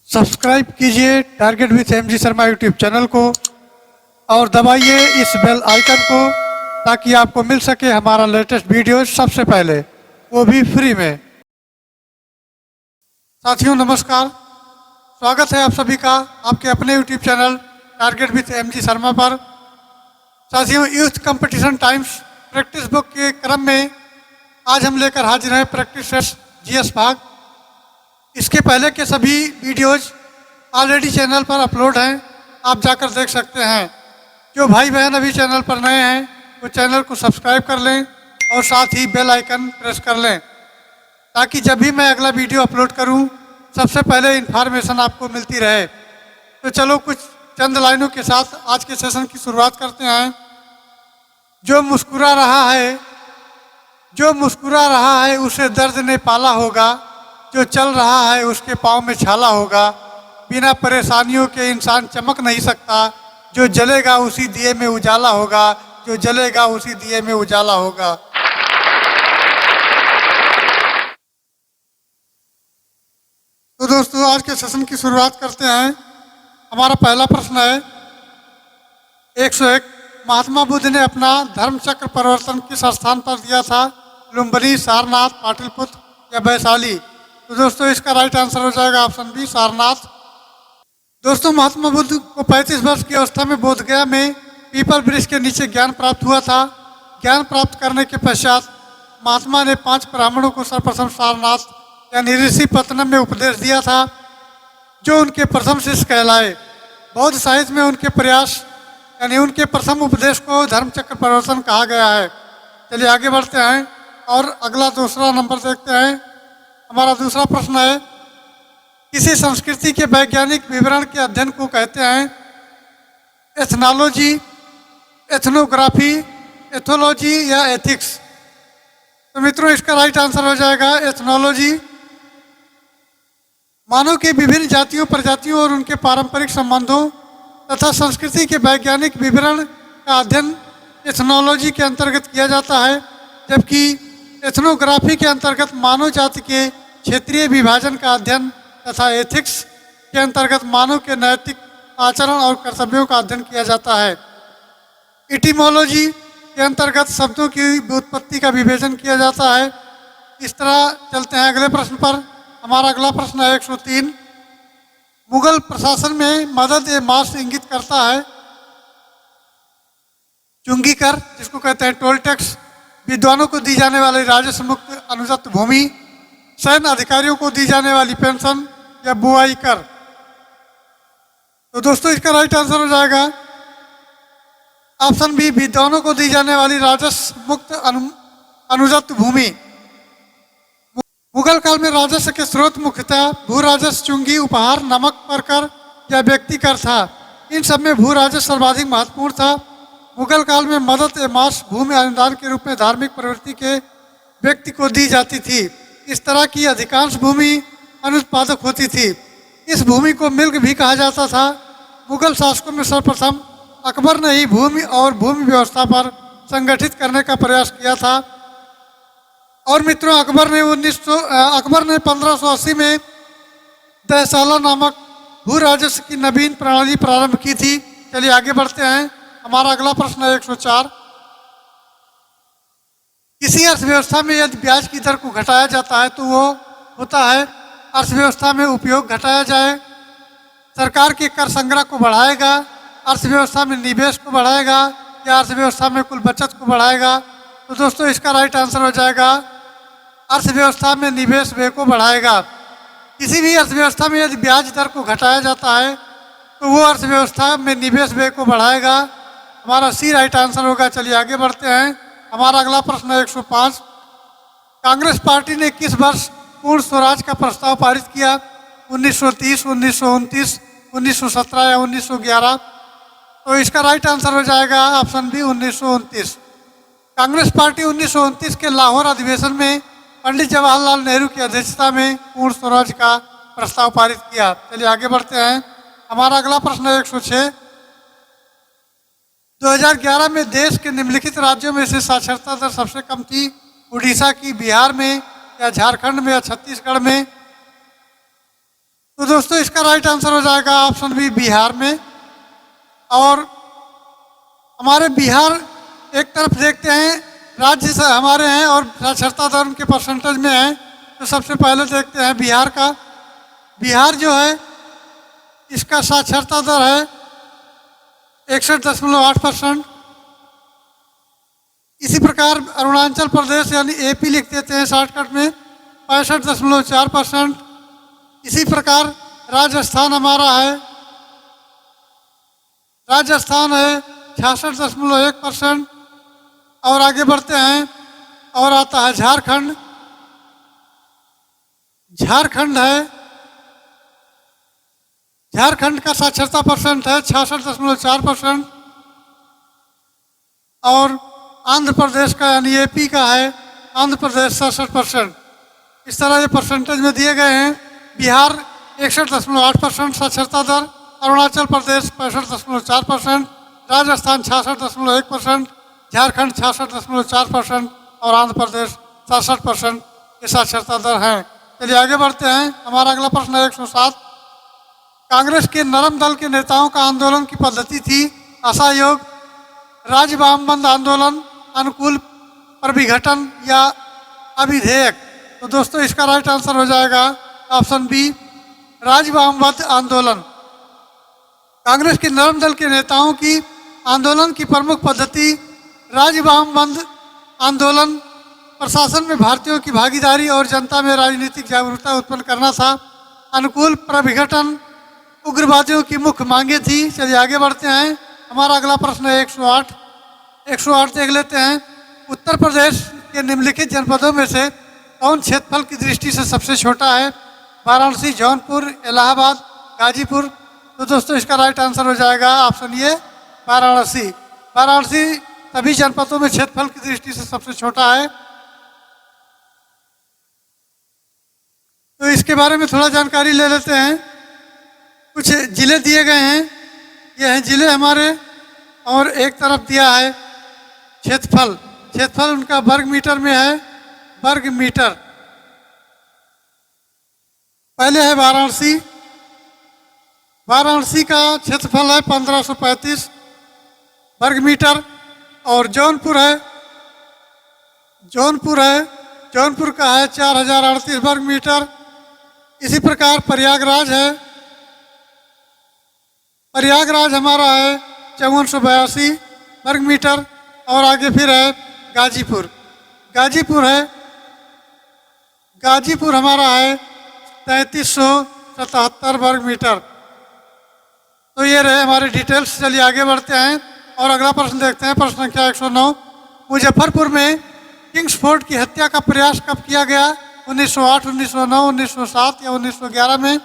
Subscribe कीजिए target with MG Sharma YouTube channel को और दबाइए इस बेल आइकन को ताकि आपको मिल सके हमारा लेटेस्ट वीडियो सबसे पहले, वो भी फ्री में। साथियों नमस्कार, स्वागत है आप सभी का आपके अपने YouTube channel target with MG Sharma पर। साथियों, youth competition times practice book के क्रम में आज हम लेकर हाजिर हैं प्रैक्टिस टेस्ट जीएस भाग। इसके पहले के सभी वीडियोज ऑलरेडी चैनल पर अपलोड हैं, आप जाकर देख सकते हैं। जो भाई बहन अभी चैनल पर नए हैं वो चैनल को सब्सक्राइब कर लें और साथ ही बेल आइकन प्रेस कर लें ताकि जब भी मैं अगला वीडियो अपलोड करूं सबसे पहले इन्फॉर्मेशन आपको मिलती रहे। तो चलो कुछ चंद लाइनों के साथ आज के सेशन की शुरुआत करते हैं। जो मुस्कुरा रहा है उसे दर्द ने पाला होगा, जो चल रहा है उसके पाँव में छाला होगा। बिना परेशानियों के इंसान चमक नहीं सकता, जो जलेगा उसी दिए में उजाला होगा, जो जलेगा उसी दिए में उजाला होगा। तो दोस्तों आज के सेशन की शुरुआत करते हैं। हमारा पहला प्रश्न है 101। महात्मा बुद्ध ने अपना धर्म चक्र परिवर्तन किस स्थान पर दिया था? लुम्बिनी, सारनाथ, पाटलिपुत्र या वैशाली? तो दोस्तों इसका राइट आंसर हो जाएगा ऑप्शन बी, सारनाथ। दोस्तों महात्मा बुद्ध को 35 वर्ष की अवस्था में बोधगया में पीपल वृक्ष के नीचे ज्ञान प्राप्त हुआ था। ज्ञान प्राप्त करने के पश्चात महात्मा ने 5 ब्राह्मणों को सर्वप्रथम सारनाथ यानी ऋषि पत्तनम में उपदेश दिया था, जो उनके प्रथम शिष्य कहलाए। बौद्ध साहित्य में उनके प्रयास यानी उनके प्रथम उपदेश को धर्म चक्र परिवर्तन कहा गया है। चलिए आगे बढ़ते हैं और अगला दूसरा नंबर देखते हैं। हमारा दूसरा प्रश्न है किसी संस्कृति के वैज्ञानिक विवरण के अध्ययन को कहते हैं? एथनोलॉजी, एथनोग्राफी, एथोलॉजी या एथिक्स? तो मित्रों इसका राइट आंसर हो जाएगा एथनोलॉजी। मानव के विभिन्न जातियों, प्रजातियों और उनके पारंपरिक संबंधों तथा संस्कृति के वैज्ञानिक विवरण का अध्ययन एथनोलॉजी के अंतर्गत किया जाता है, जबकि एथनोग्राफी के अंतर्गत मानव जाति के क्षेत्रीय विभाजन का अध्ययन तथा एथिक्स के अंतर्गत मानव के नैतिक आचरण और कर्तव्यों का अध्ययन किया जाता है। इटिमोलॉजी के अंतर्गत शब्दों की व्युत्पत्ति का विवेचन किया जाता है। इस तरह चलते हैं अगले प्रश्न पर। हमारा अगला प्रश्न है 103। मुगल प्रशासन में मदद ए मास इंगित करता है? चुंगी कर, जिसको कहते हैं टोल टैक्स, विद्वानों को दी जाने वाली राजस्व मुक्त अनुजत भूमि, सैन्य अधिकारियों को दी जाने वाली पेंशन या बुआई कर? तो दोस्तों इसका राइट आंसर हो जाएगा ऑप्शन बी, विद्वानों को दी जाने वाली राजस्व मुक्त अनुजत भूमि। मुगल काल में राजस्व के स्रोत मुख्यतः भू राजस्व, चुंगी, उपहार, नमक पर कर या व्यक्ति कर था। इन सब में भू राजस्व सर्वाधिक महत्वपूर्ण था। मुगल काल में मदद ए मास भूमि अनुदान के रूप में धार्मिक प्रवृत्ति के व्यक्ति को दी जाती थी। इस तरह की अधिकांश भूमि अनुत्पादक होती थी। इस भूमि को मिल्क भी कहा जाता था। मुगल शासकों में सर्वप्रथम अकबर ने ही भूमि और भूमि व्यवस्था पर संगठित करने का प्रयास किया था। और मित्रों अकबर ने 1580 में दहसाला नामक भू राजस्व की नवीन प्रणाली प्रारंभ की थी। चलिए आगे बढ़ते हैं। हमारा अगला प्रश्न है 104। किसी अर्थव्यवस्था में यदि ब्याज की दर को घटाया जाता है तो वो होता है अर्थव्यवस्था में उपयोग घटाया जाए, सरकार के कर संग्रह को बढ़ाएगा, अर्थव्यवस्था में निवेश को बढ़ाएगा या अर्थव्यवस्था में कुल बचत को बढ़ाएगा? तो दोस्तों इसका राइट आंसर हो जाएगा अर्थव्यवस्था में निवेश व्यय को बढ़ाएगा। किसी भी अर्थव्यवस्था में यदि ब्याज दर को घटाया जाता है तो वो अर्थव्यवस्था में निवेश व्यय को बढ़ाएगा। हमारा सी राइट आंसर होगा। चलिए आगे बढ़ते हैं। हमारा अगला प्रश्न है 105। कांग्रेस पार्टी ने किस वर्ष पूर्ण स्वराज का प्रस्ताव पारित किया? 1930, 1929, 1917 या 1911? तो इसका राइट आंसर हो जाएगा ऑप्शन बी, 1929। कांग्रेस पार्टी 1929 के लाहौर अधिवेशन में पंडित जवाहरलाल नेहरू की अध्यक्षता में पूर्ण स्वराज का प्रस्ताव पारित किया। चलिए आगे बढ़ते हैं। हमारा अगला प्रश्न है 106। 2011 में देश के निम्नलिखित राज्यों में से साक्षरता दर सबसे कम थी? उड़ीसा की, बिहार में या झारखंड में या छत्तीसगढ़ में? तो दोस्तों इसका राइट आंसर हो जाएगा ऑप्शन बी, बिहार में। और हमारे बिहार एक तरफ देखते हैं राज्य से हमारे हैं और साक्षरता दर उनके परसेंटेज में है, तो सबसे पहले देखते हैं बिहार का। बिहार जो है इसका साक्षरता दर है 61.8%। इसी प्रकार अरुणाचल प्रदेश यानी एपी लिख देते हैं शॉर्टकट में, 65.4%। इसी प्रकार राजस्थान हमारा है, राजस्थान है 66.1%। और आगे बढ़ते हैं और आता है झारखंड। झारखंड है, झारखंड का साक्षरता परसेंट है 66.4%। और आंध्र प्रदेश का यानी एपी का है, आंध्र प्रदेश 67%। इस तरह ये परसेंटेज में दिए गए हैं। बिहार 61.8% साक्षरता दर, अरुणाचल प्रदेश 65.4%, राजस्थान 66.1%, झारखंड 66.4% और आंध्र प्रदेश 67% ये साक्षरता दर है। चलिए आगे बढ़ते हैं। हमारा अगला प्रश्न है 107। कांग्रेस के नरम दल के नेताओं का आंदोलन की पद्धति थी असहयोग, राज्य वामबंद आंदोलन, अनुकूल प्रविघटन या अविधेयक। तो दोस्तों इसका राइट आंसर हो जाएगा ऑप्शन बी, राज्य वामबंद आंदोलन। कांग्रेस के नरम दल के नेताओं की आंदोलन की प्रमुख पद्धति राज्य वामबंद आंदोलन, प्रशासन में भारतीयों की भागीदारी और जनता में राजनीतिक जागरूकता उत्पन्न करना था। अनुकूल प्रविघटन उग्रवादियों की मुख्य मांगे थी। चलिए आगे बढ़ते हैं। हमारा अगला प्रश्न है 108। 108 देख लेते हैं। उत्तर प्रदेश के निम्नलिखित जनपदों में से कौन क्षेत्रफल की दृष्टि से सबसे छोटा है? वाराणसी, जौनपुर, इलाहाबाद, गाजीपुर। तो दोस्तों इसका राइट आंसर हो जाएगा ऑप्शन ए, वाराणसी। वाराणसी सभी जनपदों में क्षेत्रफल की दृष्टि से सबसे छोटा है। तो इसके बारे में थोड़ा जानकारी ले लेते हैं। कुछ जिले दिए गए हैं, ये हैं जिले हमारे, और एक तरफ दिया है क्षेत्रफल। क्षेत्रफल उनका वर्ग मीटर में है, वर्ग मीटर। पहले है वाराणसी। वाराणसी का क्षेत्रफल है 1535 वर्ग मीटर। और जौनपुर है, जौनपुर का है 4038 वर्ग मीटर। इसी प्रकार प्रयागराज है, प्रयागराज हमारा है 5482 वर्ग मीटर। और आगे फिर है गाजीपुर। गाजीपुर हमारा है 3377 वर्ग मीटर। तो ये रहे हमारे डिटेल्स। चलिए आगे बढ़ते हैं और अगला प्रश्न देखते हैं। प्रश्न संख्या 109। मुजफ्फरपुर में किंग्सफोर्ड की हत्या का प्रयास कब किया गया? 1908, 1909, 1907 या 1911 में?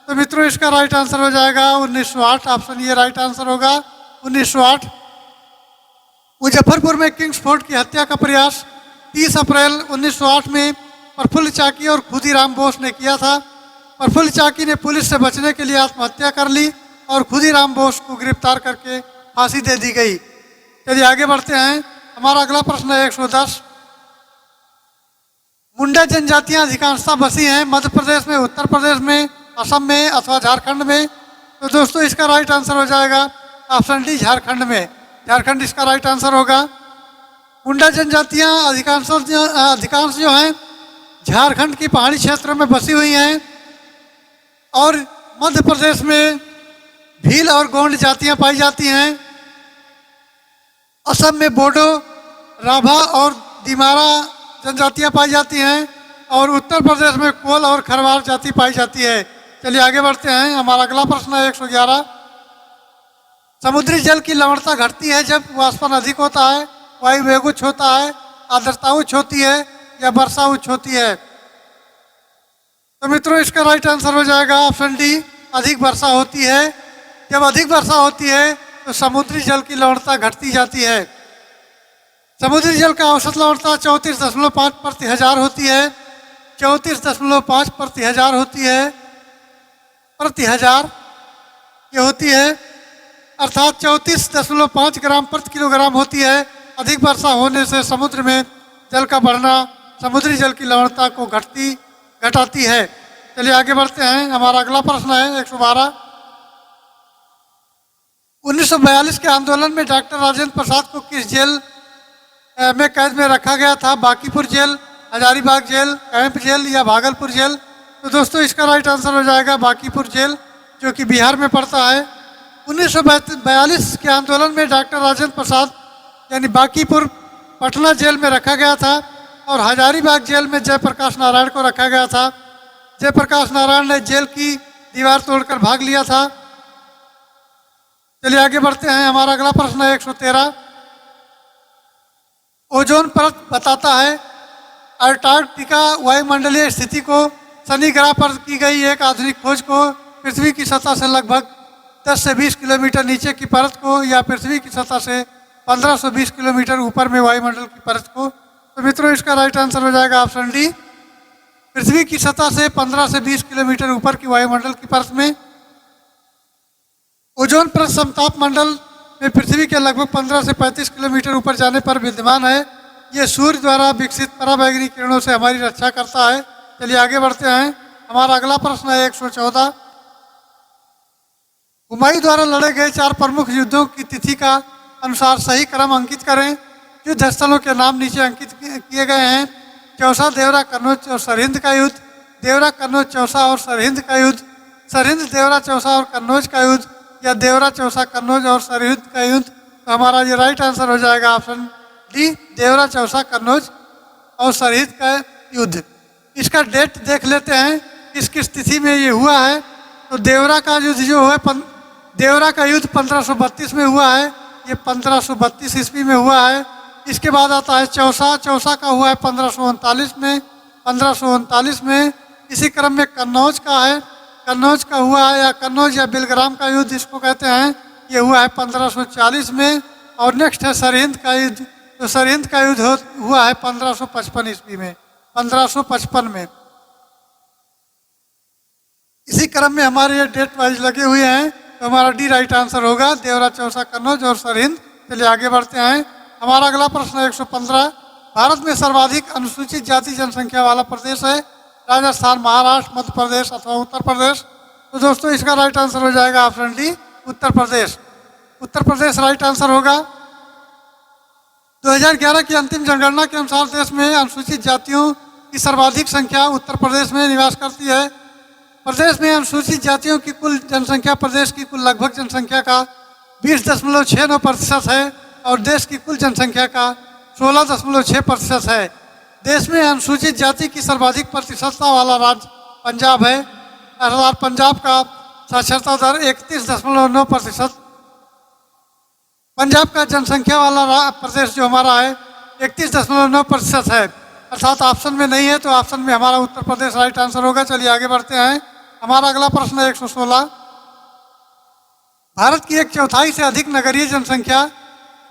तो मित्रों इसका राइट आंसर हो जाएगा 1908। ऑप्शन ये राइट आंसर होगा 1908। मुजफ्फरपुर में किंग्सफोर्ड की हत्या का प्रयास 30 अप्रैल 1908 में प्रफुल्ल चाकी और खुदीराम बोस ने किया था। प्रफुल्ल चाकी ने पुलिस से बचने के लिए आत्महत्या कर ली और खुदीराम बोस को गिरफ्तार करके फांसी दे दी गई। चलिए आगे बढ़ते हैं। हमारा अगला प्रश्न है 110। मुंडा जनजातियां अधिकांशतः बसी हैं मध्य प्रदेश में, उत्तर प्रदेश में, असम में अथवा झारखंड में? तो दोस्तों इसका राइट आंसर हो जाएगा ऑप्शन डी, झारखंड में। झारखंड इसका राइट आंसर होगा। मुंडा जनजातियां अधिकांश जो हैं झारखंड की पहाड़ी क्षेत्रों में बसी हुई हैं और मध्य प्रदेश में भील और गोंड जातियां पाई जाती हैं। असम में बोडो, राभा और दिमारा जनजातियां पाई जाती हैं और उत्तर प्रदेश में कोल और खरवार जाति पाई जाती है। चलिए आगे बढ़ते हैं। हमारा अगला प्रश्न है 111। समुद्री जल की लवणता घटती है जब वाष्पन अधिक होता है, वायु वेग उच्च होता है, आर्द्रता उच्च होती है या वर्षा उच्च होती है? तो मित्रों इसका राइट आंसर हो जाएगा ऑप्शन डी, अधिक वर्षा होती है। जब अधिक वर्षा होती है तो समुद्री जल की लवणता घटती जाती है। समुद्री जल का औसत लवणता 34.5 प्रति हजार होती है। 34.5 प्रति हजार होती है, प्रति हजार ये होती है, अर्थात 34.5 ग्राम प्रति किलोग्राम होती है। अधिक वर्षा होने से समुद्र में जल का बढ़ना समुद्री जल की लवणता को घटाती है। चलिए आगे बढ़ते हैं। हमारा अगला प्रश्न है 112। 1942 के आंदोलन में डॉक्टर राजेंद्र प्रसाद को किस जेल में कैद में रखा गया था? Bankipur jail, Hazaribagh jail, camp jail या भागलपुर जेल? तो दोस्तों इसका राइट आंसर हो जाएगा बांकीपुर जेल, जो कि बिहार में पड़ता है। 1942 के आंदोलन में डॉक्टर राजेंद्र प्रसाद यानी बांकीपुर पटना जेल में रखा गया था और हजारीबाग जेल में जयप्रकाश नारायण को रखा गया था। जयप्रकाश नारायण ने जेल की दीवार तोड़कर भाग लिया था। चलिए आगे बढ़ते हैं। हमारा अगला प्रश्न है 113। ओजोन परत बताता है अंटार्कटिका वायुमंडलीय स्थिति को। शनि ग्रह पर की गई एक आधुनिक खोज को पृथ्वी की सतह से लगभग 10 से 20 किलोमीटर नीचे की परत को या पृथ्वी की सतह से 1520 किलोमीटर ऊपर में वायुमंडल की परत को? तो मित्रों इसका राइट आंसर हो जाएगा ऑप्शन डी, पृथ्वी की सतह से 15 से 20 किलोमीटर ऊपर की वायुमंडल की परत में। ओजोन परत समताप मंडल में पृथ्वी के लगभग 15 से 35 किलोमीटर ऊपर जाने पर विद्यमान है। ये सूर्य द्वारा विकसित पराबैंगनी किरणों से हमारी रक्षा करता है। चलिए आगे बढ़ते हैं। हमारा अगला प्रश्न है 114। हुमायूं द्वारा लड़े गए 4 प्रमुख युद्धों की तिथि का अनुसार सही क्रम अंकित करें। युद्ध स्थलों के नाम नीचे अंकित किए गए हैं। चौसा, देवरा, कन्नौज और सरहिंद का युद्ध, देवरा, कन्नौज, चौसा और सरहिंद का युद्ध, सरहिंद, देवरा, चौसा और कन्नौज का युद्ध या देवरा, चौसा, कन्नौज और सरहिंद का युद्ध? तो हमारा ये राइट आंसर हो जाएगा ऑप्शन डी, देवरा, चौसा, कन्नौज और सरहिंद का युद्ध। इसका डेट देख लेते हैं किस किस तिथि में ये हुआ है। तो देवरा का युद्ध जो है देवरा का युद्ध 1532 में हुआ है, ये 1532 ईस्वी में हुआ है। इसके बाद आता है चौसा, चौसा का हुआ है 1539 में, 1539 में। इसी क्रम में कन्नौज का है, कन्नौज का हुआ है या कन्नौज या बिलग्राम का युद्ध इसको कहते हैं, ये हुआ है 1540 में। और नेक्स्ट है सरहिंद का युद्ध, तो सरहिंद का युद्ध हुआ है 1555 ईस्वी में, 1555 में। इसी क्रम में हमारे ये डेट वाइज लगे हुए हैं, तो हमारा डी राइट आंसर होगा, देवरा, चौसा, कन्नौज और सरहिंद। चलिए आगे बढ़ते हैं। हमारा अगला प्रश्न है 115। भारत में सर्वाधिक अनुसूचित जाति जनसंख्या वाला प्रदेश है? राजस्थान, महाराष्ट्र, मध्य प्रदेश अथवा उत्तर प्रदेश? तो दोस्तों इसका राइट आंसर हो जाएगा option D, Uttar Pradesh. Uttar Pradesh right answer होगा। 2011 की अंतिम जनगणना के अनुसार देश में अनुसूचित जातियों की सर्वाधिक संख्या उत्तर प्रदेश में निवास करती है। प्रदेश में अनुसूचित जातियों की कुल जनसंख्या प्रदेश की कुल लगभग जनसंख्या का 20.69% है और देश की कुल जनसंख्या का 16.6% है। देश में अनुसूचित जाति की सर्वाधिक प्रतिशतता वाला राज्य पंजाब है। अर्थात पंजाब का साक्षरता दर 31.9%। पंजाब का जनसंख्या वाला प्रदेश जो हमारा है 31.9% है, अर्थात ऑप्शन में नहीं है, तो ऑप्शन में हमारा उत्तर प्रदेश राइट आंसर होगा। चलिए आगे बढ़ते हैं। हमारा अगला प्रश्न है 116। भारत की 1/4 से अधिक नगरीय जनसंख्या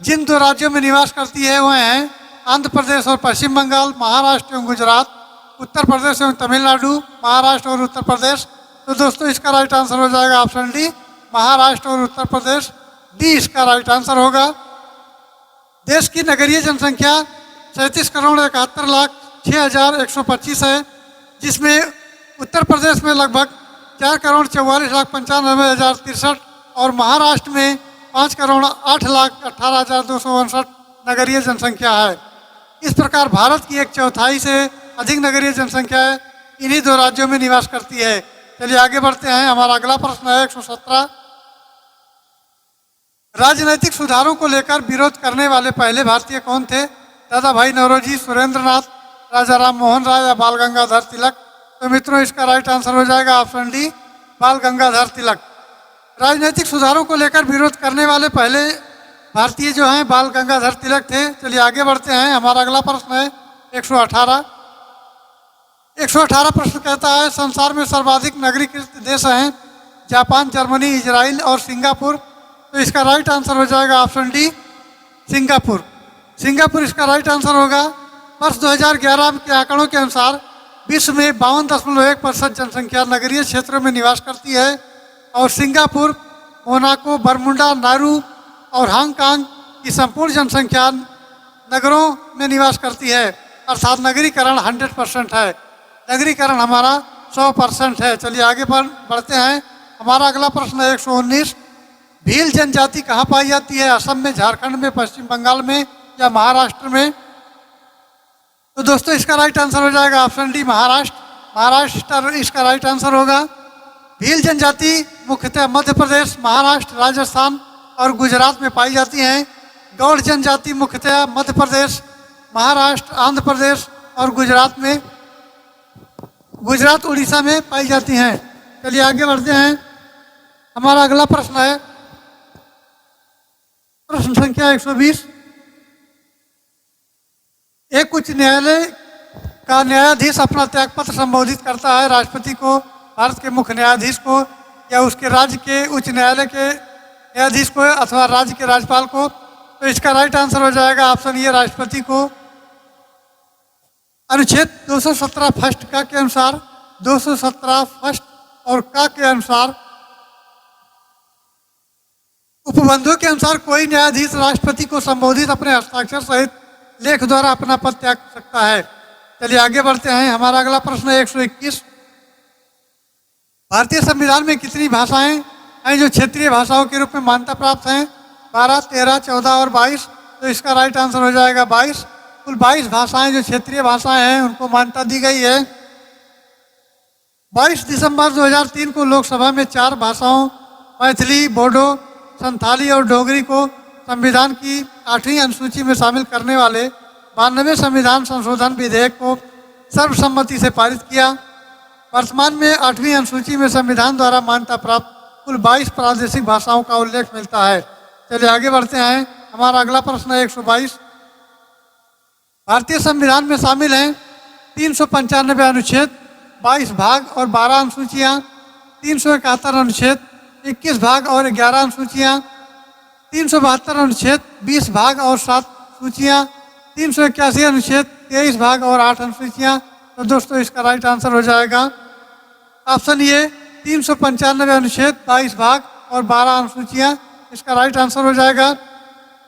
जिन 2 राज्यों में निवास करती है वह हैं आंध्र प्रदेश और पश्चिम बंगाल, महाराष्ट्र एवं गुजरात, उत्तर प्रदेश एवं तमिलनाडु, महाराष्ट्र और उत्तर प्रदेश? तो दोस्तों इसका राइट आंसर हो जाएगा ऑप्शन डी, महाराष्ट्र और उत्तर प्रदेश। डी इसका राइट आंसर होगा। देश की नगरीय जनसंख्या 37,71,06,125 है, जिसमें उत्तर प्रदेश में लगभग 4,44,95,063 और महाराष्ट्र में 5,08,18,259 नगरीय जनसंख्या है। इस प्रकार भारत की 1/4 से अधिक नगरीय जनसंख्या इन्हीं 2 राज्यों में निवास करती है। चलिए आगे बढ़ते हैं। हमारा अगला प्रश्न है 117। राजनीतिक सुधारों को लेकर विरोध करने वाले पहले भारतीय कौन थे? दादा भाई नौरोजी, सुरेंद्र नाथ, राजा राम मोहन राय या बाल गंगाधर तिलक? तो मित्रों इसका राइट आंसर हो जाएगा ऑप्शन डी, बाल गंगाधर तिलक। राजनीतिक सुधारों को लेकर विरोध करने वाले पहले भारतीय जो हैं बाल गंगाधर तिलक थे। चलिए आगे बढ़ते हैं। हमारा अगला प्रश्न है 118। 118 प्रश्न कहता है संसार में सर्वाधिक नगरीकृत देश हैं जापान, जर्मनी, इजराइल और सिंगापुर? तो इसका राइट आंसर हो जाएगा ऑप्शन डी, सिंगापुर। सिंगापुर इसका राइट आंसर होगा। वर्ष 2011 के आंकड़ों के अनुसार विश्व में 52.1% जनसंख्या नगरीय क्षेत्रों में निवास करती है और सिंगापुर, मोनाको, बरमुंडा, नारू और हांगकांग की संपूर्ण जनसंख्या नगरों में निवास करती है, अर्थात नगरीकरण 100% है। नगरीकरण हमारा 100% है। चलिए आगे बढ़ते हैं। हमारा अगला प्रश्न है 119। भील जनजाति कहाँ पाई जाती है? असम में, झारखंड में, पश्चिम बंगाल में या महाराष्ट्र में? तो दोस्तों इसका राइट आंसर हो जाएगा ऑप्शन डी, महाराष्ट्र। महाराष्ट्र इसका राइट आंसर होगा। भील जनजाति मुख्यतः मध्य प्रदेश, महाराष्ट्र, राजस्थान और गुजरात में पाई जाती हैं। गौड़ जनजाति मुख्यतः मध्य प्रदेश, महाराष्ट्र, आंध्र प्रदेश और गुजरात उड़ीसा में पाई जाती हैं। चलिए आगे बढ़ते हैं। हमारा अगला प्रश्न है प्रश्न संख्या 120। एक उच्च न्यायालय का न्यायाधीश अपना त्यागपत्र संबोधित करता है राष्ट्रपति को, भारत के मुख्य न्यायाधीश को या उसके राज्य के उच्च न्यायालय के न्यायाधीश को अथवा राज्य के राज्यपाल को? तो इसका राइट आंसर हो जाएगा ऑप्शन ए, राष्ट्रपति को। अनुच्छेद 217 फर्स्ट का के अनुसार, 217 फर्स्ट और का के अनुसार, उपबंधों के अनुसार कोई न्यायाधीश राष्ट्रपति को संबोधित अपने हस्ताक्षर सहित लेख द्वारा अपना पद त्याग सकता है। चलिए आगे बढ़ते हैं। हमारा अगला प्रश्न है 121। भारतीय संविधान में कितनी भाषाएं हैं जो क्षेत्रीय भाषाओं के रूप में मान्यता प्राप्त हैं? 12, 13, 14 और 22। तो इसका राइट आंसर हो जाएगा 22। कुल 22 भाषाएं जो क्षेत्रीय भाषाएं हैं उनको मान्यता दी गई है। 22 दिसंबर 2003 को लोकसभा में 4 भाषाओं मैथिली, बोडो, संथाली और डोगरी को संविधान की 8वीं अनुसूची में शामिल करने वाले 92वें संविधान संशोधन विधेयक को सर्वसम्मति से पारित किया। वर्तमान में 8वीं अनुसूची में संविधान द्वारा मान्यता प्राप्त कुल 22 प्रादेशिक भाषाओं का उल्लेख मिलता है। चलिए आगे बढ़ते हैं। हमारा अगला प्रश्न है 122। भारतीय संविधान में शामिल हैं 395 अनुच्छेद, 22 भाग और 12 अनुसूचियाँ, 371 अनुच्छेद, 21 भाग और 11 अनुसूचियाँ, 372 अनुच्छेद, 20 भाग और 7 सूचियाँ, 381 अनुच्छेद, 23 भाग और 8 अनुसूचियाँ। तो दोस्तों इसका राइट आंसर हो जाएगा ऑप्शन ए, 395 अनुच्छेद, 22 भाग और 12 अनुसूचियाँ। इसका राइट आंसर हो जाएगा।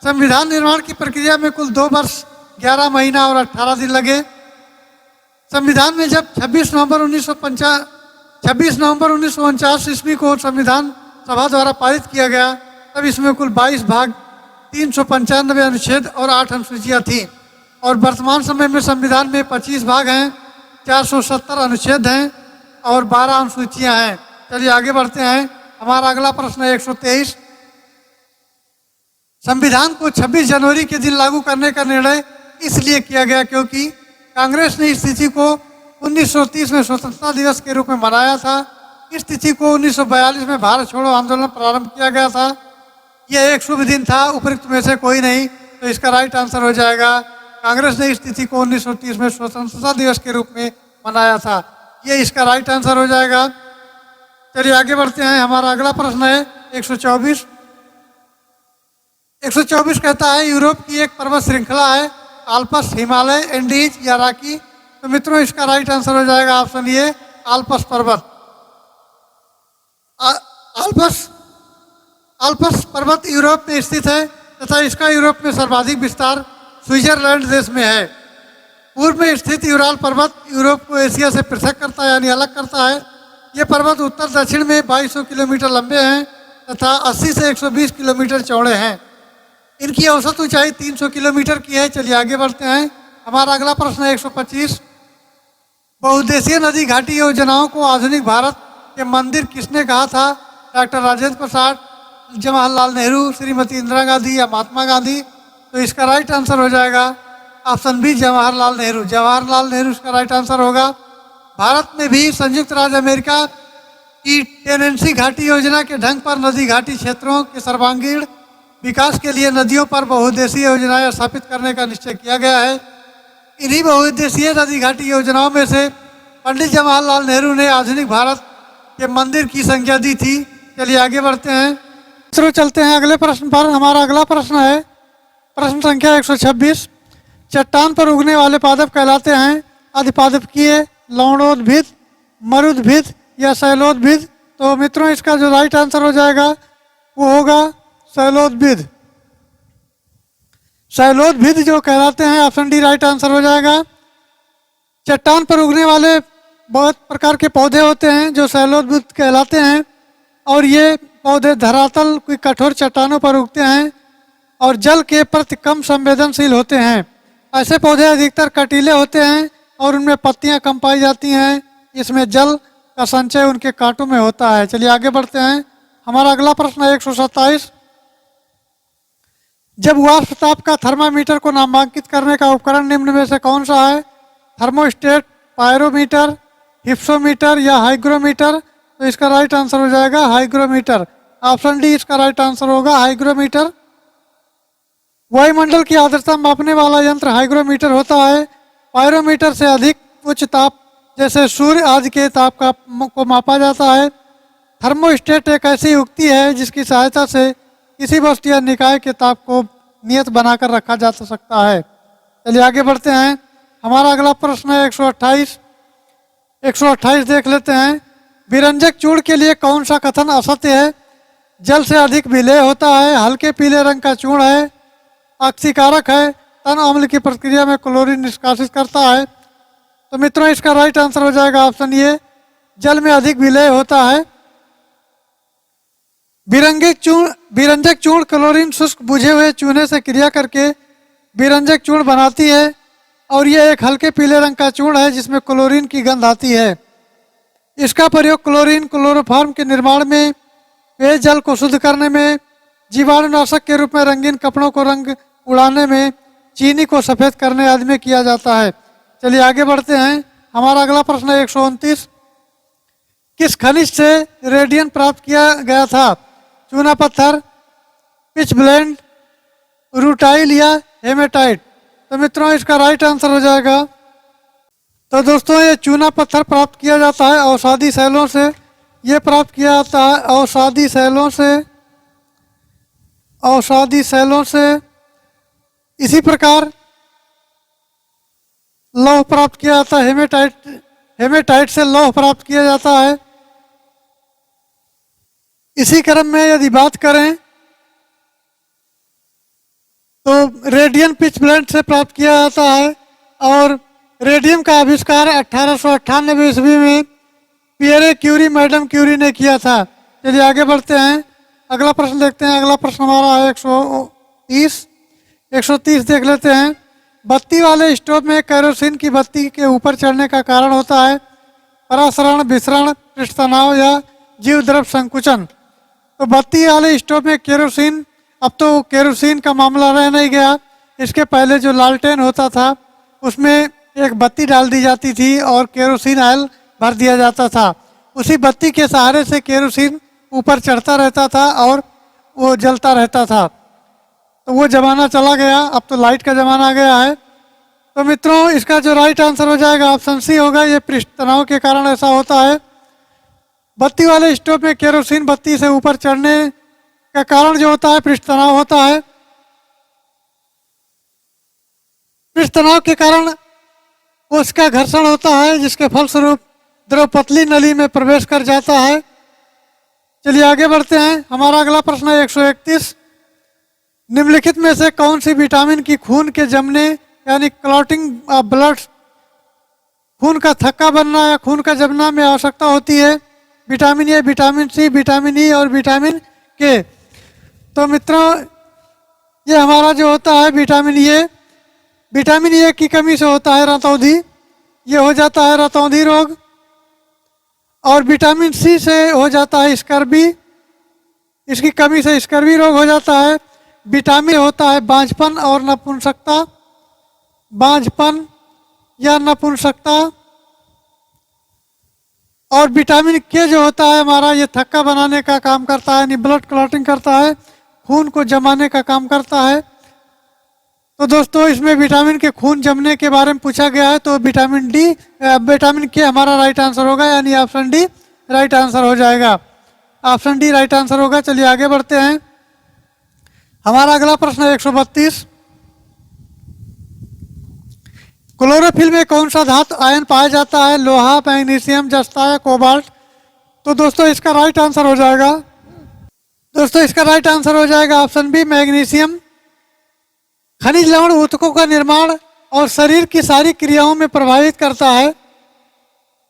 संविधान निर्माण की प्रक्रिया में कुल 2 वर्ष 11 महीना और 18 दिन लगे। संविधान में जब 26 नवंबर 1949 ईस्वी को संविधान सभा द्वारा पारित किया गया, तब इसमें कुल 22 भाग, 395 अनुच्छेद और 8 अनुसूचियाँ थीं। और वर्तमान समय में संविधान में 25 भाग हैं, 470 अनुच्छेद हैं और 12 अनुसूचियाँ हैं। चलिए आगे बढ़ते हैं। हमारा अगला प्रश्न है 123। संविधान को 26 जनवरी के दिन लागू करने का निर्णय इसलिए किया गया क्योंकि कांग्रेस ने इस तिथि को 1930 में स्वतंत्रता दिवस के रूप में मनाया था। इस तिथि को 1942 में भारत छोड़ो आंदोलन प्रारंभ किया गया था। यह एक शुभ दिन था, उपयुक्त में से कोई नहीं। तो इसका राइट आंसर हो जाएगा कांग्रेस ने इस तिथि को 1930 में स्वतंत्रता दिवस के रूप में मनाया था। ये इसका राइट आंसर हो जाएगा। चलिए आगे बढ़ते हैं। हमारा अगला प्रश्न है 124। 124 कहता है यूरोप की एक पर्वत श्रृंखला है आल्पस, हिमालय, एंडीज या रॉकी। तो मित्रों इसका राइट आंसर हो जाएगा ऑप्शन ए, आल्पस पर्वत। आल्पस पर्वत यूरोप में स्थित है तथा इसका यूरोप में सर्वाधिक विस्तार स्विट्जरलैंड देश में है। पूर्व में स्थित यूराल पर्वत यूरोप को एशिया से पृथक करता है, यानी अलग करता है। ये पर्वत उत्तर दक्षिण में 2200 किलोमीटर लंबे हैं तथा 80 से 120 किलोमीटर चौड़े हैं। इनकी औसत ऊंचाई 300 किलोमीटर की है। चलिए आगे बढ़ते हैं। हमारा अगला प्रश्न है 125। बहुउद्देशीय नदी घाटी योजनाओं को आधुनिक भारत के मंदिर किसने कहा था? डॉक्टर राजेंद्र प्रसाद, जवाहरलाल नेहरू, श्रीमती इंदिरा गांधी या महात्मा गांधी। तो इसका राइट आंसर हो जाएगा ऑप्शन बी, जवाहरलाल नेहरू। जवाहरलाल नेहरू इसका राइट आंसर होगा। भारत में भी संयुक्त राज्य अमेरिका की टेनेंसी घाटी योजना के ढंग पर नदी घाटी क्षेत्रों के सर्वांगीण विकास के लिए नदियों पर बहुउद्देशीय योजनाएं स्थापित करने का निश्चय किया गया है। इन्हीं बहुउद्देशीय नदी घाटी योजनाओं में से पंडित जवाहरलाल नेहरू ने आधुनिक भारत के मंदिर की संज्ञा दी थी। चलिए आगे बढ़ते हैं। शुरू चलते हैं अगले प्रश्न पर। हमारा अगला प्रश्न है प्रश्न संख्या 126। चट्टान पर उगने वाले पादप कहलाते हैं अधिपादपकीय, लवणोद्भिद, मरुद्भिद या शैलोद्भिद। तो मित्रों इसका जो राइट आंसर हो जाएगा वो होगा शैलोद्भिद। शैलोद्भिद जो कहलाते हैं ऑप्शन डी राइट आंसर हो जाएगा। चट्टान पर उगने वाले बहुत प्रकार के पौधे होते हैं जो शैलोद्भिद कहलाते हैं, और ये पौधे धरातल की कठोर चट्टानों पर उगते हैं और जल के प्रति कम संवेदनशील होते हैं। ऐसे पौधे अधिकतर कटीले होते हैं और उनमें पत्तियां कम पाई जाती हैं। इसमें जल का संचय उनके कांटों में होता है। चलिए आगे बढ़ते हैं। हमारा अगला प्रश्न है 127। जब वाष्प ताप का थर्मामीटर को नामांकित करने का उपकरण निम्न में से कौन सा है? थर्मोस्टेट, पायरोमीटर, हिप्सोमीटर या हाइग्रोमीटर? तो इसका राइट आंसर हो जाएगा हाइग्रोमीटर। ऑप्शन डी इसका राइट आंसर होगा हाइग्रोमीटर। वायुमंडल की आर्द्रता मापने वाला यंत्र हाइग्रोमीटर होता है। पायरोमीटर से अधिक उच्च ताप जैसे सूर्य आदि के ताप को मापा जाता है। थर्मोस्टेट एक ऐसी युक्ति है जिसकी सहायता से किसी वस्तु या निकाय के ताप को नियत बनाकर रखा जा सकता है। चलिए आगे बढ़ते हैं। हमारा अगला प्रश्न है 128। 128 देख लेते हैं। विरंजक चूर्ण के लिए कौन सा कथन असत्य है? जल से अधिक विलेय होता है, हल्के पीले रंग का चूर्ण है, ऑक्सीकारक है, तन अम्ल की प्रक्रिया में क्लोरीन निष्कासित करता है। तो मित्रों इसका राइट आंसर हो जाएगा ऑप्शन ए, जल में अधिक विलेय होता है। विरंजक चूर्ण क्लोरीन शुष्क बुझे हुए चूने से क्रिया करके विरंजक चूर्ण बनाती है और यह एक हल्के पीले रंग का चूर्ण है जिसमें क्लोरीन की गंध आती है। इसका प्रयोग क्लोरीन क्लोरोफॉर्म के निर्माण में, पेयजल को शुद्ध करने में, जीवाणुनाशक के रूप में रंगीन कपड़ों को रंग उड़ाने में, चीनी को सफ़ेद करने आदि में किया जाता है। चलिए आगे बढ़ते हैं। हमारा अगला प्रश्न है 129। किस खनिज से रेडियम प्राप्त किया गया था? चूना पत्थर, पिच ब्लेंड, रूटाइल या हेमेटाइट? तो मित्रों इसका राइट आंसर हो जाएगा। तो दोस्तों ये चूना पत्थर प्राप्त किया जाता है औषधि शैलों से। ये प्राप्त किया जाता है औषधि शैलों से। इसी प्रकार लौह प्राप्त किया जाता है हेमेटाइट से लौह प्राप्त किया जाता है। इसी क्रम में यदि बात करें तो रेडियम पिच ब्लेंड से प्राप्त किया जाता है और रेडियम का आविष्कार 1898 ईस्वी में पियरे क्यूरी, मैडम क्यूरी ने किया था। चलिए आगे बढ़ते हैं। अगला प्रश्न देखते हैं। अगला प्रश्न हमारा है 130 देख लेते हैं। बत्ती वाले स्टोव में केरोसिन की बत्ती के ऊपर चढ़ने का कारण होता है परासरण, विसरण, पृष्ठ तनाव या जीव द्रव संकुचन। तो बत्ती वाले स्टोव में केरोसिन, अब तो केरोसिन का मामला रह नहीं गया। इसके पहले जो लालटेन होता था उसमें एक बत्ती डाल दी जाती थी और केरोसिन ऑयल भर दिया जाता था। उसी बत्ती के सहारे से केरोसिन ऊपर चढ़ता रहता था और वो जलता रहता था। तो वो ज़माना चला गया, अब तो लाइट का ज़माना आ गया है। तो मित्रों इसका जो राइट आंसर हो जाएगा ऑप्शन सी होगा। ये पृष्ठ तनाव के कारण ऐसा होता है। बत्ती वाले स्टोव में केरोसिन बत्ती से ऊपर चढ़ने का कारण जो होता है पृष्ठ तनाव होता है। पृष्ठ तनाव के कारण उसका घर्षण होता है जिसके फलस्वरूप द्रव पतली नली में प्रवेश कर जाता है। चलिए आगे बढ़ते हैं। हमारा अगला प्रश्न है 131। निम्नलिखित में से कौन सी विटामिन की खून के जमने यानी क्लॉटिंग ब्लड, खून का थक्का बनना या खून का जमना में आवश्यकता होती है? Vitamin A, vitamin C, vitamin E और विटामिन के। तो मित्रों ये हमारा जो होता है विटामिन ए की कमी से होता है रतौंधी, ये हो जाता है रतौंधी रोग। और विटामिन सी से हो जाता है स्कर्वी, इसकी कमी से स्कर्वी रोग हो जाता है। विटामिन होता है बांझपन और नपुंसकता, बांझपन या नपुंसकता। और विटामिन के जो होता है हमारा ये थक्का बनाने का काम करता है, यानी ब्लड क्लॉटिंग करता है, खून को जमाने का काम करता है। तो दोस्तों इसमें विटामिन के खून जमने के बारे में पूछा गया है, तो विटामिन के हमारा राइट आंसर होगा, यानी ऑप्शन डी राइट आंसर हो जाएगा। ऑप्शन डी राइट आंसर होगा। चलिए आगे बढ़ते हैं। हमारा अगला प्रश्न है 132। क्लोरोफिल में कौन सा धातु आयन पाया जाता है? लोहा, मैग्नीशियम, जस्ता या कोबाल्ट? तो दोस्तों इसका राइट आंसर हो जाएगा ऑप्शन बी मैग्नीशियम। खनिज लवण ऊतकों का निर्माण और शरीर की सारी क्रियाओं में प्रभावित करता है।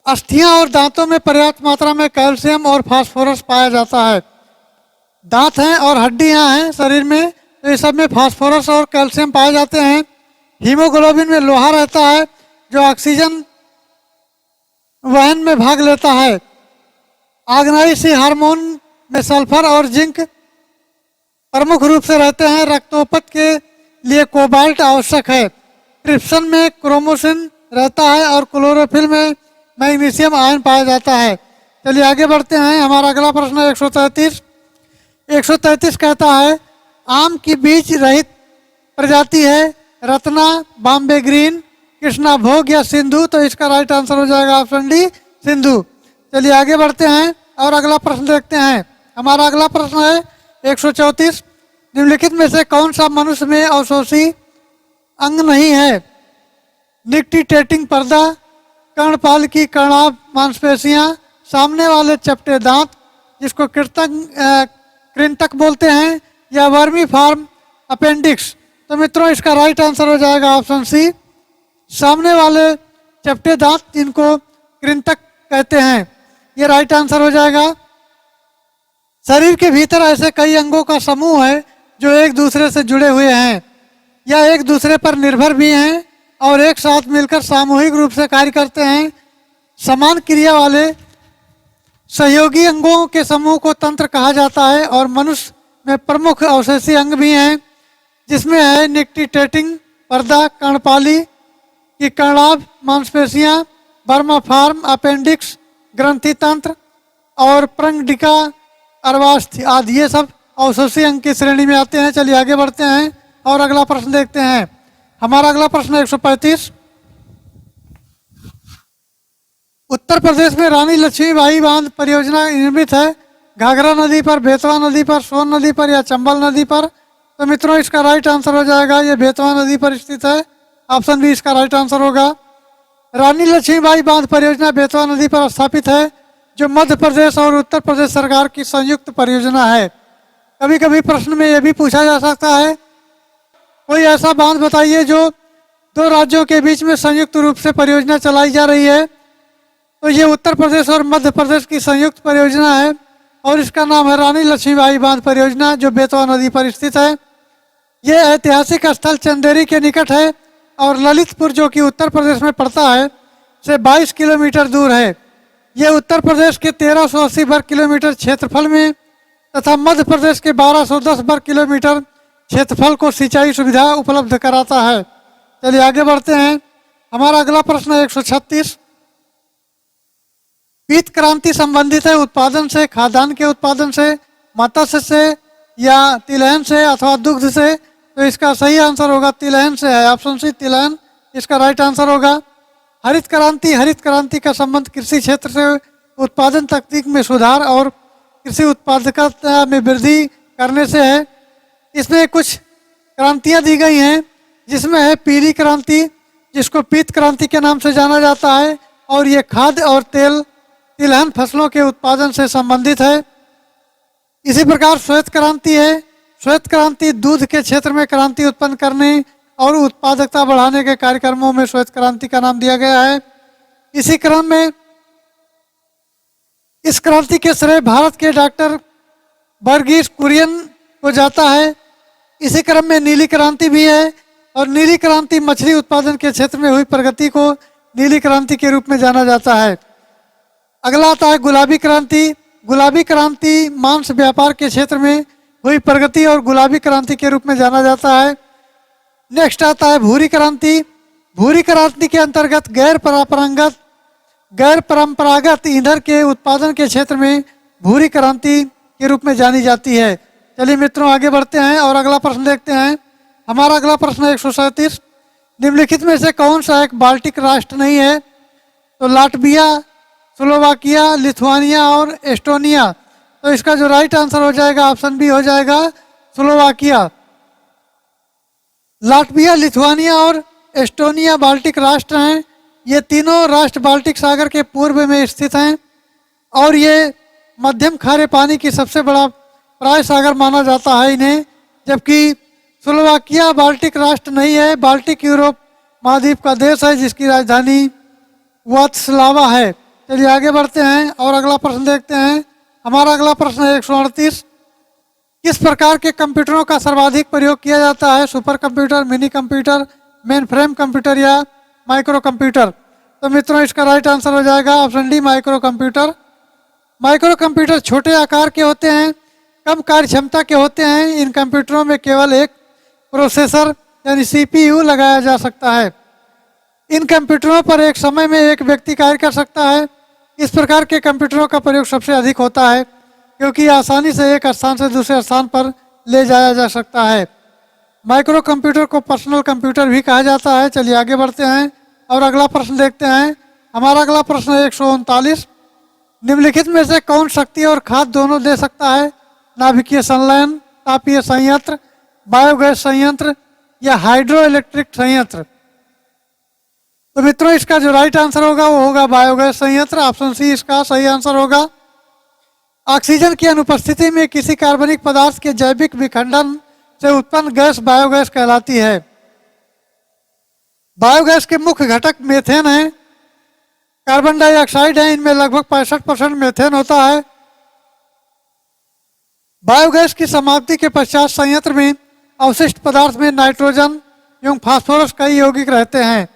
अस्थियां और दांतों में पर्याप्त मात्रा में कैल्शियम और फास्फोरस पाया जाता है। दांत हैं और हड्डियां हैं शरीर में, तो ये सब में फास्फोरस और कैल्शियम पाए जाते हैं। हीमोग्लोबिन में लोहा रहता है जो ऑक्सीजन वहन में भाग लेता है। आग्नेयसी हार्मोन में सल्फर और जिंक प्रमुख रूप से रहते हैं। रक्तोपत के लिए कोबाल्ट आवश्यक है। ट्रिप्सन में क्रोमोसिन रहता है और क्लोरोफिल में मैग्नीशियम आयन पाया जाता है। चलिए आगे बढ़ते हैं। हमारा अगला प्रश्न है 133। 133 कहता है आम की बीज रहित प्रजाति है रत्ना, बॉम्बे ग्रीन, कृष्णा भोग या सिंधु। तो इसका राइट आंसर हो जाएगा ऑप्शन डी, सिंधु। चलिए आगे बढ़ते हैं और अगला प्रश्न देखते हैं। हमारा अगला प्रश्न है 134। निम्नलिखित में से कौन सा मनुष्य में अवशोषी अंग नहीं है? निकटिटेटिंग पर्दा, कर्णपाल की कर्णाभ मांसपेशियां, सामने वाले चपटे दांत जिसको कृंतक बोलते हैं, या वर्मी फार्म अपेंडिक्स। तो मित्रों इसका राइट आंसर हो जाएगा ऑप्शन सी, सामने वाले चपटे दांत जिनको कृंतक कहते हैं, ये राइट आंसर हो जाएगा। शरीर के भीतर ऐसे कई अंगों का समूह है जो एक दूसरे से जुड़े हुए हैं या एक दूसरे पर निर्भर भी हैं और एक साथ मिलकर सामूहिक रूप से कार्य करते हैं। समान क्रिया वाले सहयोगी अंगों के समूह को तंत्र कहा जाता है और मनुष्य में प्रमुख अवशेषी अंग भी हैं जिसमें है निकटिटेटिंग पर्दा, कर्णपाली की कर्णाभ मांसपेशियां, बर्मा फार्म अपेंडिक्स, ग्रंथि तंत्र और प्रंगडिका अर्वास्थि आदि, ये सब अवशोषी अंग की श्रेणी में आते हैं। चलिए आगे बढ़ते हैं और अगला प्रश्न देखते हैं। हमारा अगला प्रश्न 135। उत्तर प्रदेश में रानी लक्ष्मीबाई बांध परियोजना निर्मित है घाघरा नदी पर, बेतवा नदी पर, सोन नदी पर या चंबल नदी पर। तो मित्रों इसका राइट आंसर हो जाएगा, ये बेतवा नदी पर स्थित है। ऑप्शन बी इसका राइट आंसर होगा। रानी लक्ष्मीबाई बांध परियोजना बेतवा नदी पर स्थापित है जो मध्य प्रदेश और उत्तर प्रदेश सरकार की संयुक्त परियोजना है। कभी कभी प्रश्न में यह भी पूछा जा सकता है कोई ऐसा बांध बताइए जो दो राज्यों के बीच में संयुक्त रूप से परियोजना चलाई जा रही है। तो ये उत्तर प्रदेश और मध्य प्रदेश की संयुक्त परियोजना है और इसका नाम है रानी लक्ष्मीबाई बांध परियोजना जो बेतवा नदी पर स्थित है। ये ऐतिहासिक स्थल चंदेरी के निकट है और ललितपुर जो कि उत्तर प्रदेश में पड़ता है से 22 किलोमीटर दूर है। ये उत्तर प्रदेश के 1380 वर्ग किलोमीटर क्षेत्रफल में तथा मध्य प्रदेश के 1210 वर्ग किलोमीटर क्षेत्रफल को सिंचाई सुविधा उपलब्ध कराता है। चलिए आगे बढ़ते हैं। हमारा अगला प्रश्न है 136। पीत क्रांति संबंधित है उत्पादन से, खाद्यान्न के उत्पादन से, मत्स्य से या तिलहन से अथवा दुग्ध से। तो इसका सही आंसर होगा तिलहन से है, ऑप्शन सी तिलहन इसका राइट आंसर होगा। हरित क्रांति का संबंध कृषि क्षेत्र से उत्पादन तकनीक में सुधार और कृषि उत्पादकता में वृद्धि करने से है। इसमें कुछ क्रांतियां दी गई हैं जिसमें है पीली क्रांति जिसको पीत क्रांति के नाम से जाना जाता है और ये खाद्य और तिलहन फसलों के उत्पादन से संबंधित है। इसी प्रकार श्वेत क्रांति है। श्वेत क्रांति दूध के क्षेत्र में क्रांति उत्पन्न करने और उत्पादकता बढ़ाने के कार्यक्रमों में श्वेत क्रांति का नाम दिया गया है। इसी क्रम में इस क्रांति के श्रेय भारत के डॉक्टर वर्गीस कुरियन को जाता है। इसी क्रम में नीली क्रांति भी है और नीली क्रांति मछली उत्पादन के क्षेत्र में हुई प्रगति को नीली क्रांति के रूप में जाना जाता है। अगला आता है गुलाबी क्रांति। गुलाबी क्रांति मांस व्यापार के क्षेत्र में हुई प्रगति और गुलाबी क्रांति के रूप में जाना जाता है। नेक्स्ट आता है भूरी क्रांति। भूरी क्रांति के अंतर्गत गैर परंपरागत ईंधन के उत्पादन के क्षेत्र में भूरी क्रांति के रूप में जानी जाती है। चलिए मित्रों आगे बढ़ते हैं और अगला प्रश्न देखते हैं। हमारा अगला प्रश्न है 137। निम्नलिखित में से कौन सा एक बाल्टिक राष्ट्र नहीं है? तो लाटविया, स्लोवाकिया, लिथुआनिया और एस्टोनिया। तो इसका जो राइट आंसर हो जाएगा ऑप्शन बी हो जाएगा स्लोवाकिया। लाटविया, लिथुआनिया और एस्टोनिया बाल्टिक राष्ट्र हैं। ये तीनों राष्ट्र बाल्टिक सागर के पूर्व में स्थित हैं और ये मध्यम खारे पानी की सबसे बड़ा प्राय सागर माना जाता है इन्हें। जबकि स्लोवाकिया बाल्टिक राष्ट्र नहीं है, बाल्टिक यूरोप महाद्वीप का देश है जिसकी राजधानी वात्स्लावा है। चलिए आगे बढ़ते हैं और अगला प्रश्न देखते हैं। हमारा अगला प्रश्न है 138। किस प्रकार के कंप्यूटरों का सर्वाधिक प्रयोग किया जाता है? Super computer, mini computer, main frame computer या माइक्रो कंप्यूटर? तो मित्रों इसका राइट आंसर हो जाएगा option D, micro computer. Micro computer छोटे आकार के होते हैं, कम कार्य क्षमता के होते हैं। इन कंप्यूटरों में केवल एक प्रोसेसर यानी सीपीयू लगाया जा सकता है। इन कंप्यूटरों पर एक समय में एक व्यक्ति कार्य कर सकता है। इस प्रकार के कंप्यूटरों का प्रयोग सबसे अधिक होता है क्योंकि आसानी से एक स्थान से दूसरे स्थान पर ले जाया जा सकता है। माइक्रो कंप्यूटर को पर्सनल कंप्यूटर भी कहा जाता है। चलिए आगे बढ़ते हैं और अगला प्रश्न देखते हैं। हमारा अगला प्रश्न है 139। निम्नलिखित में से कौन शक्ति और खाद्य दोनों दे सकता है? नाभिकीय संलयन, तापीय संयंत्र, बायोगैस संयंत्र या हाइड्रो इलेक्ट्रिक संयंत्र? तो मित्रों इसका जो राइट आंसर होगा वो होगा बायोगैस संयंत्र। ऑप्शन सी इसका सही आंसर होगा। ऑक्सीजन की अनुपस्थिति में किसी कार्बनिक पदार्थ के जैविक विखंडन से उत्पन्न गैस बायोगैस कहलाती है। बायोगैस के मुख्य घटक मीथेन है, कार्बन डाइऑक्साइड है। इनमें लगभग 65% मीथेन होता है। बायोगैस की समाप्ति के पश्चात संयंत्र में अवशिष्ट पदार्थ में नाइट्रोजन एवं फास्फोरस कई यौगिक रहते हैं।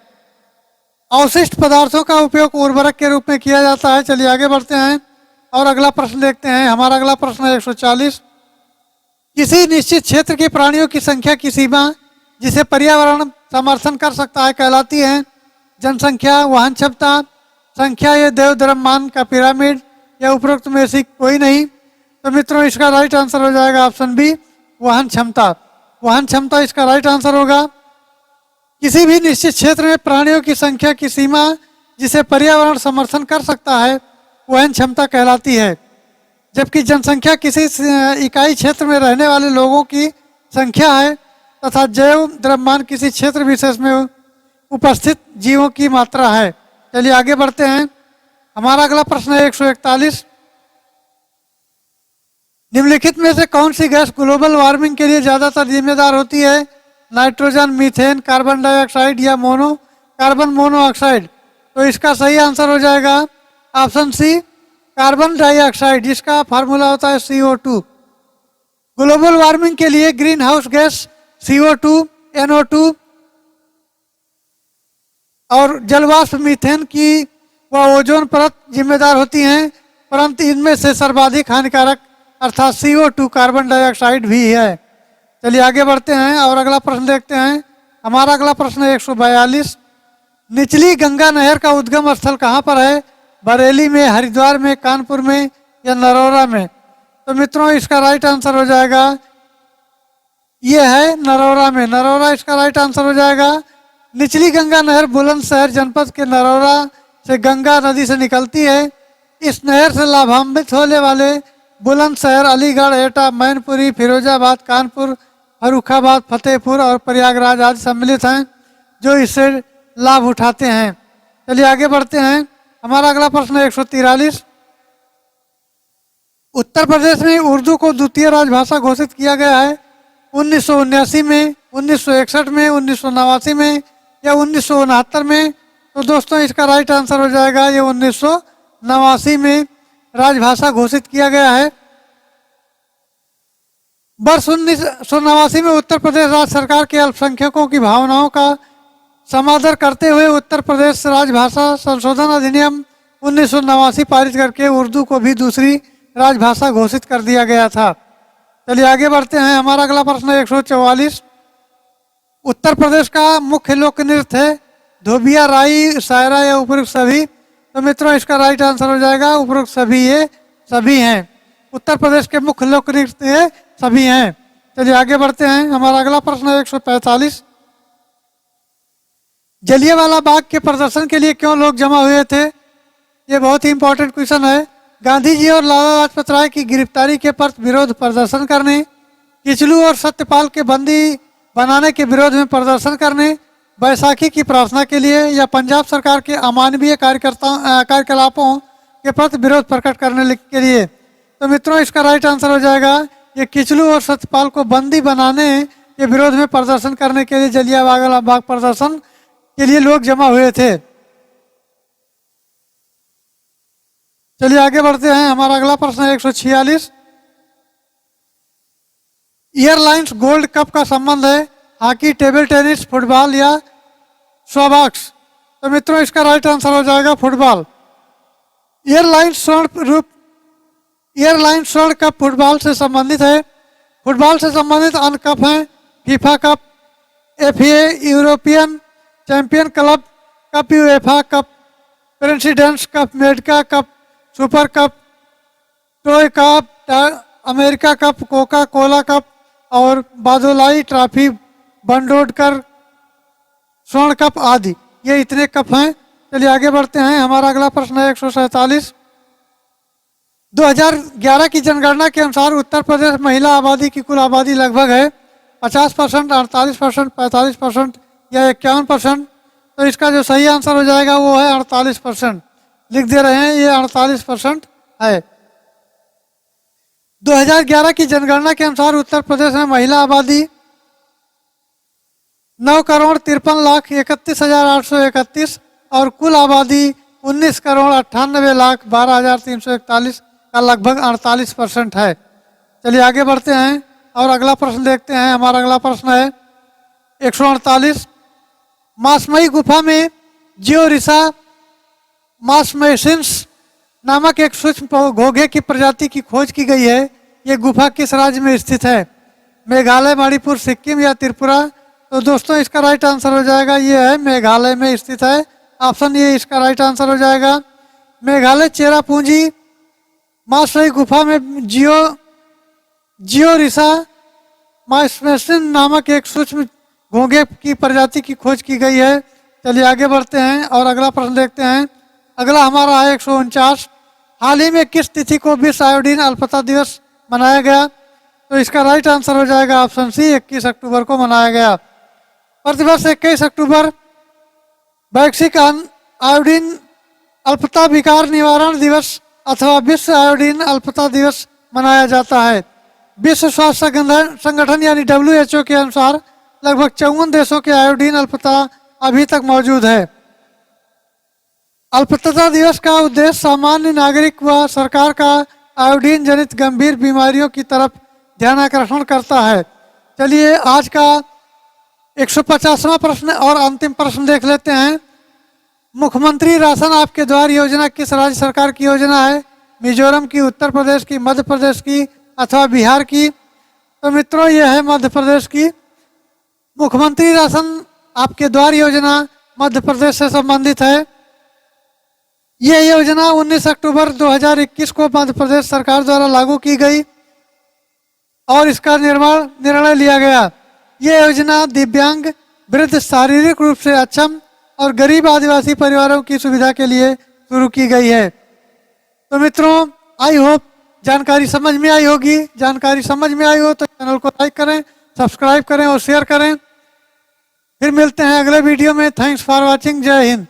अवशिष्ट पदार्थों का उपयोग उर्वरक के रूप में किया जाता है। चलिए आगे बढ़ते हैं और अगला प्रश्न देखते हैं। हमारा अगला प्रश्न है 140। किसी निश्चित क्षेत्र के प्राणियों की संख्या की सीमा जिसे पर्यावरण समर्थन कर सकता है कहलाती है? जनसंख्या, वहन क्षमता, संख्या या देव द्रव्यमान का पिरामिड या उपरोक्त में से कोई नहीं? तो मित्रों इसका राइट आंसर हो जाएगा ऑप्शन बी, वहन क्षमता। वहन क्षमता इसका राइट आंसर होगा। किसी भी निश्चित क्षेत्र में प्राणियों की संख्या की सीमा जिसे पर्यावरण समर्थन कर सकता है वहन क्षमता कहलाती है। जबकि जनसंख्या किसी इकाई क्षेत्र में रहने वाले लोगों की संख्या है तथा जैव द्रव्यमान किसी क्षेत्र विशेष में उपस्थित जीवों की मात्रा है। चलिए आगे बढ़ते हैं। हमारा अगला प्रश्न है 141। निम्नलिखित में से कौन सी गैस ग्लोबल वार्मिंग के लिए ज्यादातर जिम्मेदार होती है? नाइट्रोजन, मीथेन, कार्बन डाइऑक्साइड या कार्बन मोनोऑक्साइड? तो इसका सही आंसर हो जाएगा ऑप्शन सी, कार्बन डाइऑक्साइड, जिसका फार्मूला होता है CO2। ग्लोबल वार्मिंग के लिए green house gas CO2, NO2 और जलवाष्प मीथेन की व ओजोन परत जिम्मेदार होती हैं, परंतु इनमें से सर्वाधिक हानिकारक अर्थात CO2 कार्बन डाइऑक्साइड भी है। चलिए आगे बढ़ते हैं और अगला प्रश्न देखते हैं। हमारा अगला प्रश्न है 142। निचली गंगा नहर का उद्गम स्थल कहाँ पर है? बरेली में, हरिद्वार में, कानपुर में या नरोरा में? तो मित्रों इसका राइट आंसर हो जाएगा, ये है नरोरा में। नरोरा इसका राइट आंसर हो जाएगा। निचली गंगा नहर बुलंदशहर जनपद के नरोरा से गंगा नदी से निकलती है। इस नहर से लाभान्वित होने वाले बुलंदशहर, अलीगढ़, एटा, मैनपुरी, फिरोजाबाद, कानपुर, फर्रुखाबाद, फतेहपुर और प्रयागराज आदि सम्मिलित हैं जो इससे लाभ उठाते हैं। चलिए आगे बढ़ते हैं। हमारा अगला प्रश्न है 143। उत्तर प्रदेश में उर्दू को द्वितीय राजभाषा घोषित किया गया है 1979 में, 1961 में, 1989 में या 1969 में? तो दोस्तों इसका राइट आंसर हो जाएगा ये 1989 में राजभाषा घोषित किया गया है। वर्ष 1989 में उत्तर प्रदेश राज्य सरकार के अल्पसंख्यकों की भावनाओं का समादर करते हुए उत्तर प्रदेश राजभाषा संशोधन अधिनियम 1989 पारित करके उर्दू को भी दूसरी राजभाषा घोषित कर दिया गया था। चलिए आगे बढ़ते हैं। हमारा अगला प्रश्न है 144। उत्तर प्रदेश का मुख्य लोक नृत्य है धोबिया, राई, सायरा या उपरोक्त सभी? तो मित्रों इसका राइट आंसर हो जाएगा उपरोक्त सभी, ये सभी हैं। उत्तर प्रदेश के मुख्य लोक नृत्य है सभी हैं। चलिए आगे बढ़ते हैं। हमारा अगला प्रश्न है 145। जलियांवाला बाग के प्रदर्शन के लिए क्यों लोग जमा हुए थे? ये बहुत ही इंपॉर्टेंट क्वेश्चन है। गांधी जी और लाला लाजपत राय की गिरफ्तारी के प्रति विरोध प्रदर्शन करने, किचलू और सत्यपाल के बंदी बनाने के विरोध में प्रदर्शन करने, बैसाखी की प्रार्थना के लिए या पंजाब सरकार के अमानवीय कार्यकलापों के प्रति विरोध प्रकट करने के लिए? तो मित्रों इसका राइट आंसर हो जाएगा ये किचलू और सत्यपाल को बंदी बनाने के विरोध में प्रदर्शन करने के लिए जलियांवाला बाग प्रदर्शन के लिए लोग जमा हुए थे। चलिए आगे बढ़ते हैं। हमारा अगला प्रश्न है 146। एयरलाइंस गोल्ड कप का संबंध है हॉकी, टेबल टेनिस, फुटबॉल या स्वॉक्स? तो मित्रों इसका राइट आंसर हो जाएगा फुटबॉल। एयरलाइन स्वर्ण कप फुटबॉल से संबंधित है। फुटबॉल से संबंधित अन्य कप हैं FIFA cup, FA, European champion club cup, UEFA cup, presidents cup, Merdeka cup, super cup, टोय cup, America cup, Coca Cola cup और बादोलाई ट्रॉफी, बंडोडकर स्वर्ण कप आदि। ये इतने कप हैं। चलिए आगे बढ़ते हैं। हमारा अगला प्रश्न है 147। 2011 की जनगणना के अनुसार उत्तर प्रदेश महिला आबादी की कुल आबादी लगभग है 50%, 48%, 45% या 51%। तो इसका जो सही आंसर हो जाएगा वो है 48%। लिख दे रहे हैं, ये 48% है। 2011 की जनगणना के अनुसार उत्तर प्रदेश में महिला आबादी 9,53,31,831 और कुल आबादी 19,98,12,341 का लगभग 48% है। चलिए आगे बढ़ते हैं और अगला प्रश्न देखते हैं। हमारा अगला प्रश्न है 148। मासमई गुफा में जियोरिसा मासमेसिन्स नामक एक सूक्ष्म घोंघे की प्रजाति की खोज की गई है। ये गुफा किस राज्य में स्थित है? मेघालय, मणिपुर, सिक्किम या त्रिपुरा? तो दोस्तों इसका राइट आंसर हो जाएगा, ये है मेघालय में स्थित है। ऑप्शन ए इसका राइट आंसर हो जाएगा। मेघालय चेरापूंजी मासमई गुफा में जियोरिसा मासमेसिन नामक एक सूक्ष्म घोंघे की प्रजाति की खोज की गई है। चलिए आगे बढ़ते हैं और अगला प्रश्न देखते हैं। अगला हमारा है 149। हाल ही में किस तिथि को विश्व आयोडीन अल्पता दिवस मनाया गया? तो इसका राइट आंसर हो जाएगा ऑप्शन सी, 21 अक्टूबर को मनाया गया। प्रतिवर्ष 21 अक्टूबर वैश्विक आयोडीन अल्पता विकार निवारण दिवस अथवा विश्व आयोडीन अल्पता दिवस मनाया जाता है। विश्व स्वास्थ्य संगठन यानी WHO के अनुसार लगभग 54 देशों के आयोडीन अल्पता अभी तक मौजूद है। अल्पता दिवस का उद्देश्य सामान्य नागरिक व सरकार का आयोडीन जनित गंभीर बीमारियों की तरफ ध्यानाकर्षण करता है। चलिए आज का 150वां प्रश्न और अंतिम प्रश्न देख लेते हैं। मुख्यमंत्री राशन आपके द्वार योजना किस राज्य सरकार की योजना है? मिजोरम की, उत्तर प्रदेश की, मध्य प्रदेश की अथवा बिहार की? तो मित्रों ये है मध्य प्रदेश की। मुख्यमंत्री राशन आपके द्वार योजना मध्य प्रदेश से संबंधित है। ये योजना 19 अक्टूबर 2021 को मध्य प्रदेश सरकार द्वारा लागू की गई और इसका निर्णय लिया गया। ये योजना दिव्यांग, वृद्ध, शारीरिक रूप से अक्षम और गरीब आदिवासी परिवारों की सुविधा के लिए शुरू की गई है। तो मित्रों आई होप जानकारी समझ में आई होगी। जानकारी समझ में आई हो तो चैनल को लाइक करें, सब्सक्राइब करें और शेयर करें। फिर मिलते हैं अगले वीडियो में। Thanks for watching. जय हिंद।